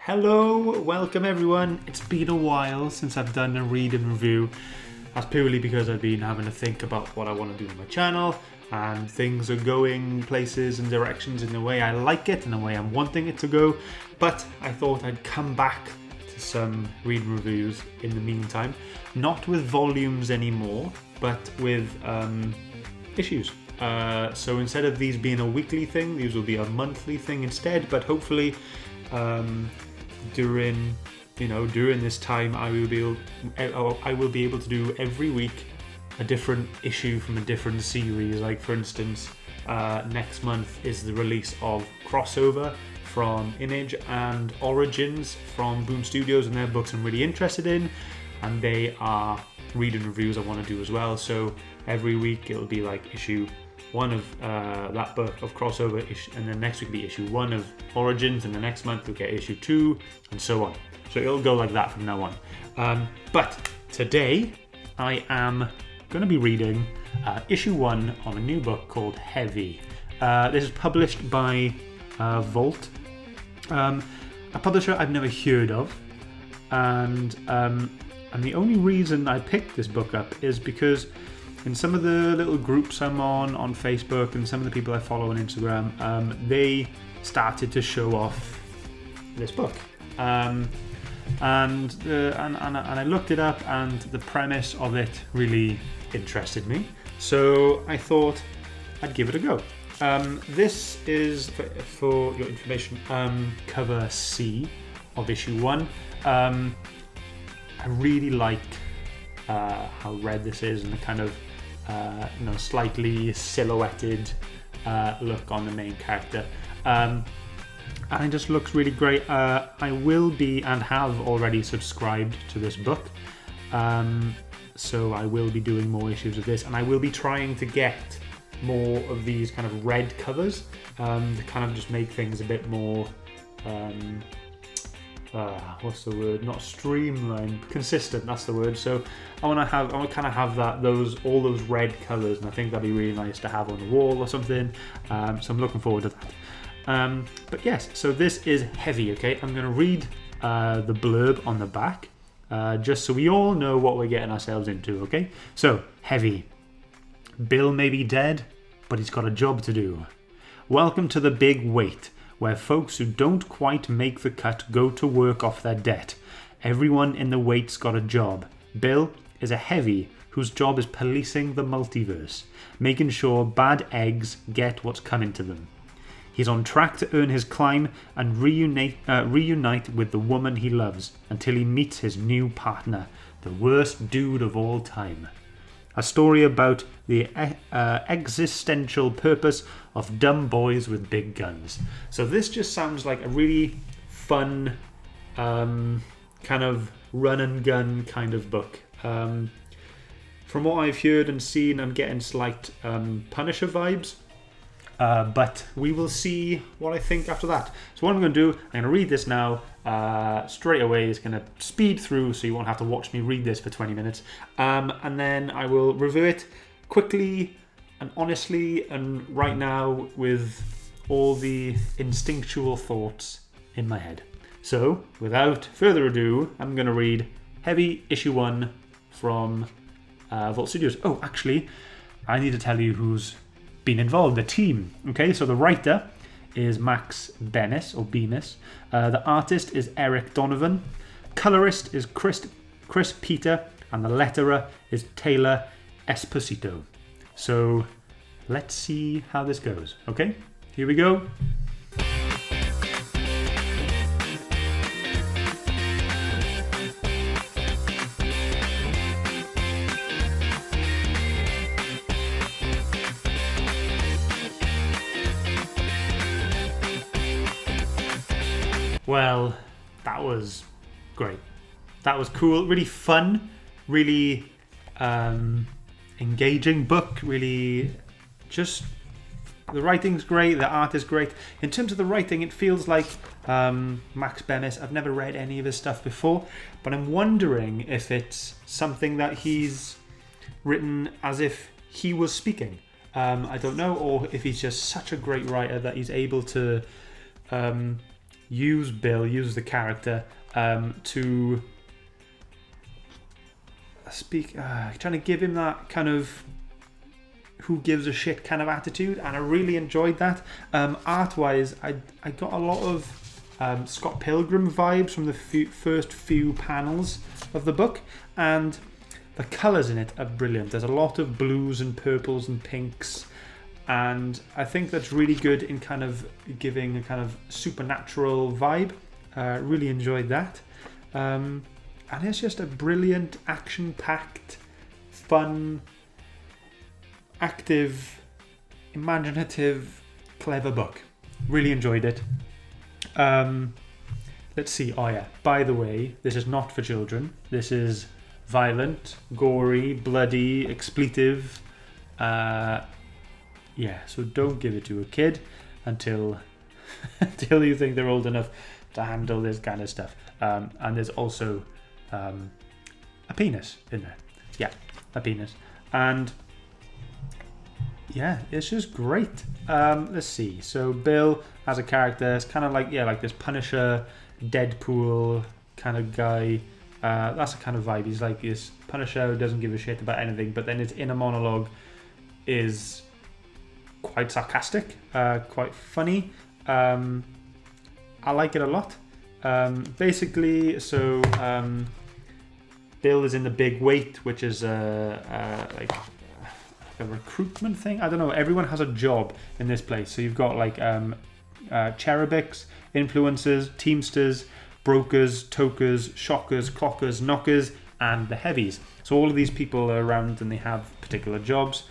Hello, welcome everyone. It's been a while since I've done a read and review. That's purely because I've been having to think about what I want to do with my channel, and things are going places and directions in the way I like it and the way I'm wanting it to go. But I thought I'd come back to some read and reviews in the meantime, not with volumes anymore, but with issues. So instead of these being a weekly thing, these will be a monthly thing instead. But hopefully, during this time, I will be able to do every week a different issue from a different series. Like for instance, next month is the release of Crossover from Image and Origins from Boom Studios, and their books I'm really interested in, and they are read and reviews I want to do as well. So every week it'll be like issue 1 of that book of Crossover, and then next week will be issue 1 of Origins, and the next month we'll get issue 2, and so on. So it'll go like that from now on. But today I am going to be reading issue 1 of a new book called Heavy. This is published by Vault, a publisher I've never heard of, and the only reason I picked this book up is because in some of the little groups I'm on Facebook, and some of the people I follow on Instagram, they started to show off this book, and I looked it up, and the premise of it really interested me. So I thought I'd give it a go. This is, for your information, cover C of issue 1. I really like how red this is, and the kind of slightly silhouetted look on the main character, and it just looks really great. I will be and have already subscribed to this book, so I will be doing more issues of this, and I will be trying to get more of these kind of red covers to kind of just make things a bit more what's the word? Not streamlined, consistent. That's the word. So I want to kind of have all those red colours, and I think that'd be really nice to have on the wall or something. So I'm looking forward to that. But yes, so this is Heavy. Okay, I'm going to read the blurb on the back, just so we all know what we're getting ourselves into. Okay, so Heavy. Bill may be dead, but he's got a job to do. Welcome to the big wait, where folks who don't quite make the cut go to work off their debt. Everyone in the wait's got a job. Bill is a heavy whose job is policing the multiverse, making sure bad eggs get what's coming to them. He's on track to earn his climb and reunite with the woman he loves until he meets his new partner, the worst dude of all time. A story about the existential purpose of dumb boys with big guns. So this just sounds like a really fun kind of run and gun kind of book. From what I've heard and seen, I'm getting slight Punisher vibes. But we will see what I think after that. So what I'm going to do, I'm going to read this now straight away. It's going to speed through, so you won't have to watch me read this for 20 minutes. And then I will review it quickly and honestly, and right now with all the instinctual thoughts in my head. So without further ado, I'm going to read Heavy issue 1 from Vault Studios. Oh, actually, I need to tell you who's been involved, the team. Okay, so the writer is Max BEMIS, the artist is Eryk Donovan, colorist is Chris Peter, and the letterer is Taylor Esposito. So let's see how this goes. Okay, here we go. Well, that was great. That was cool. Really fun. Really engaging book. Really just... The writing's great. The art is great. In terms of the writing, it feels like Max BEMIS. I've never read any of his stuff before, but I'm wondering if it's something that he's written as if he was speaking. I don't know, or if he's just such a great writer that he's able to use the character, to speak, trying to give him that kind of who gives a shit kind of attitude, and I really enjoyed that. Art-wise, I got a lot of Scott Pilgrim vibes from the first few panels of the book, and the colours in it are brilliant. There's a lot of blues and purples and pinks, and I think that's really good in kind of giving a kind of supernatural vibe. Really enjoyed that. And it's just a brilliant, action-packed, fun, active, imaginative, clever book. Really enjoyed it. Let's see. Oh yeah, by the way, this is not for children. This is violent, gory, bloody, expletive. Yeah, so don't give it to a kid until until you think they're old enough to handle this kind of stuff. And there's also a penis in there. Yeah, a penis. And yeah, it's just great. Let's see. So Bill as a character is kind of like, yeah, like this Punisher, Deadpool kind of guy. That's the kind of vibe. He's like this Punisher who doesn't give a shit about anything, but then his inner monologue is quite sarcastic, quite funny. I like it a lot. Basically, so Bill is in the big wait, which is like a recruitment thing. I don't know. Everyone has a job in this place. So you've got like cherubics, influencers, teamsters, brokers, tokers, shockers, clockers, knockers, and the heavies. So all of these people are around and they have particular jobs.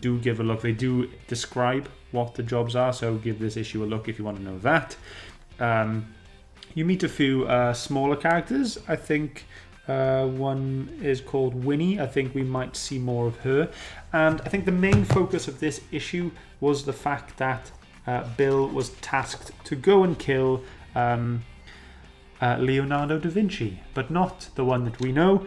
Do give a look. They do describe what the jobs are, so give this issue a look if you want to know that. You meet a few smaller characters. I think one is called Winnie. I think we might see more of her. And I think the main focus of this issue was the fact that Bill was tasked to go and kill Leonardo da Vinci, but not the one that we know.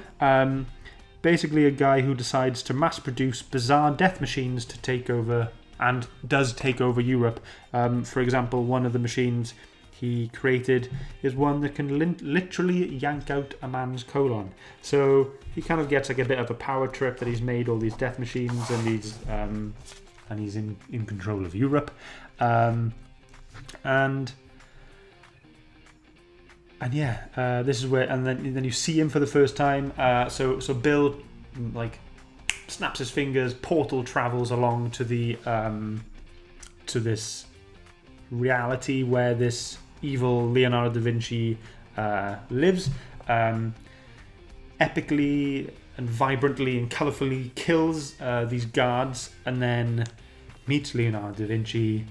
Basically a guy who decides to mass produce bizarre death machines to take over, and does take over Europe. For example, one of the machines he created is one that can literally yank out a man's colon. So he kind of gets like a bit of a power trip that he's made all these death machines, and he's in control of Europe. And yeah, this is where, and then you see him for the first time. So Bill like snaps his fingers, portal travels along to the to this reality where this evil Leonardo da Vinci lives. Epically and vibrantly and colourfully kills these guards, and then meets Leonardo da Vinci.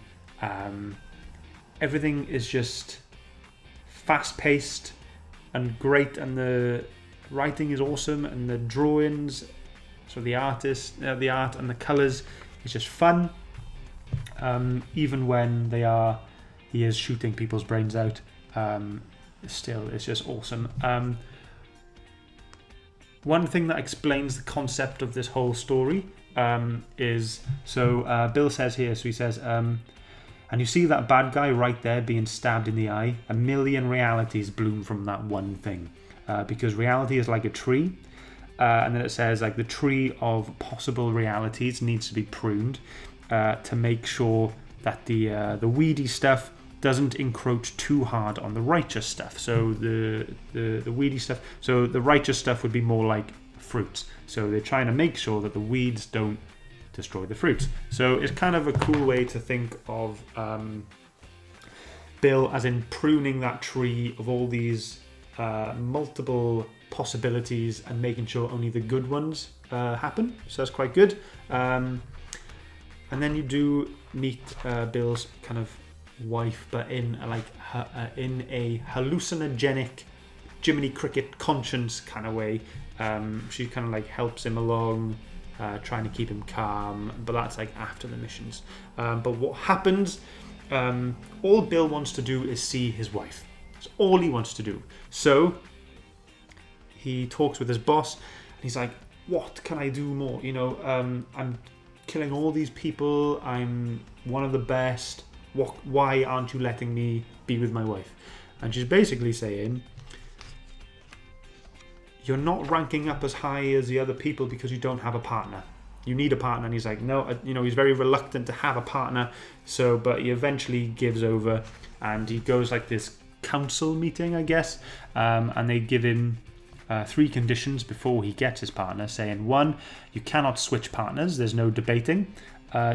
Everything is just fast-paced and great, and the writing is awesome, and the drawings, so the art and the colours is just fun. Even when he is shooting people's brains out, still it's just awesome. One thing that explains the concept of this whole story is, so Bill says here, so he says, and you see that bad guy right there being stabbed in the eye. A million realities bloom from that one thing. Because reality is like a tree. And then it says like the tree of possible realities needs to be pruned to make sure that the weedy stuff doesn't encroach too hard on the righteous stuff. So the weedy stuff, so the righteous stuff would be more like fruits. So they're trying to make sure that the weeds don't destroy the fruits. So it's kind of a cool way to think of Bill as in pruning that tree of all these multiple possibilities and making sure only the good ones happen. So that's quite good. And then you do meet Bill's kind of wife, but in a hallucinogenic Jiminy Cricket conscience kind of way. She kind of like helps him along, trying to keep him calm, but that's like after the missions. But what happens, all Bill wants to do is see his wife. That's all he wants to do. So he talks with his boss, and he's like, what can I do more? You know, I'm killing all these people, I'm one of the best. Why aren't you letting me be with my wife. And she's basically saying, you're not ranking up as high as the other people because you don't have a partner. You need a partner. And he's like, no, you know, he's very reluctant to have a partner. So, but he eventually gives over, and he goes like this council meeting, I guess. And they give him 3 conditions before he gets his partner, saying 1, you cannot switch partners. There's no debating.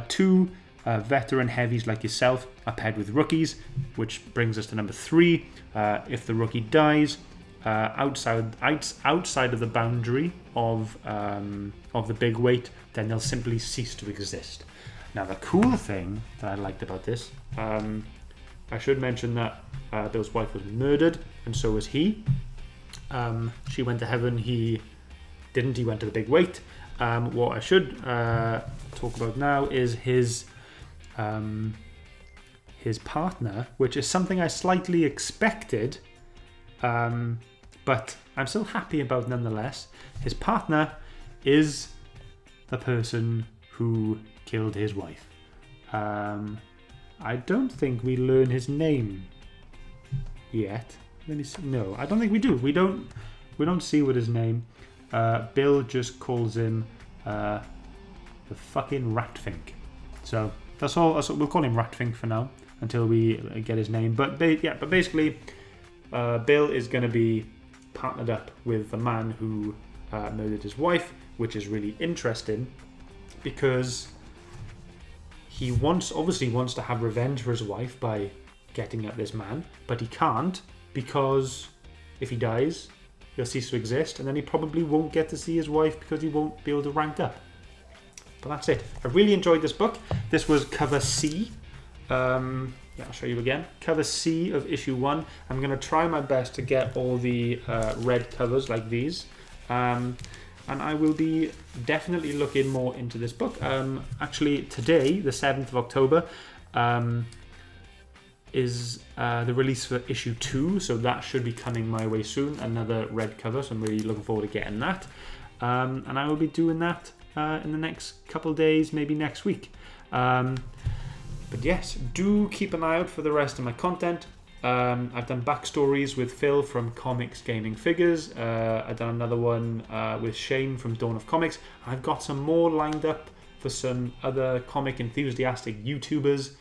2, veteran heavies like yourself are paired with rookies, which brings us to number 3. If the rookie dies outside of the boundary of the big weight, then they'll simply cease to exist. Now, the cool thing that I liked about this, I should mention that Bill's wife was murdered, and so was he. She went to heaven. He didn't. He went to the big weight. What I should talk about now is his partner, which is something I slightly expected, but I'm still happy about nonetheless. His partner is the person who killed his wife. I don't think we learn his name yet. Let me see. No, I don't think we do. We don't see what his name. Bill just calls him the fucking Ratfink. So that's all. We'll call him Ratfink for now until we get his name. But basically, Bill is going to be partnered up with the man who murdered his wife, which is really interesting because he obviously wants to have revenge for his wife by getting at this man, but he can't because if he dies, he'll cease to exist, and then he probably won't get to see his wife because he won't be able to rank up. But that's it. I really enjoyed this book. This was cover C. I'll show you again. Cover C of issue 1. I'm going to try my best to get all the red covers like these. And I will be definitely looking more into this book. Actually, today, the 7th of October, is the release for issue 2. So that should be coming my way soon. Another red cover. So I'm really looking forward to getting that. And I will be doing that in the next couple of days, maybe next week. But yes, do keep an eye out for the rest of my content. I've done backstories with Phil from Comics Gaming Figures. I've done another one with Shane from Dawn of Comics. I've got some more lined up for some other comic enthusiastic YouTubers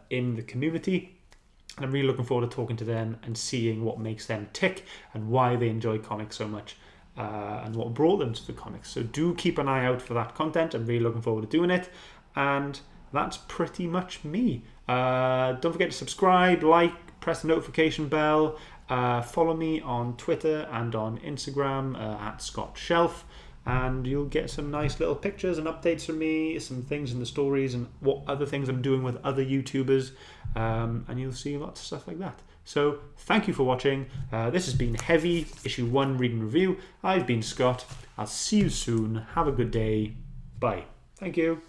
in the community. And I'm really looking forward to talking to them and seeing what makes them tick and why they enjoy comics so much and what brought them to the comics. So do keep an eye out for that content. I'm really looking forward to doing it. And that's pretty much me. Don't forget to subscribe, like, press the notification bell, follow me on Twitter and on Instagram at Scott Shelf, and you'll get some nice little pictures and updates from me, some things in the stories and what other things I'm doing with other YouTubers, and you'll see lots of stuff like that. So thank you for watching. This has been Heavy Issue 1 Reading Review. I've been Scott. I'll see you soon. Have a good day. Bye. Thank you.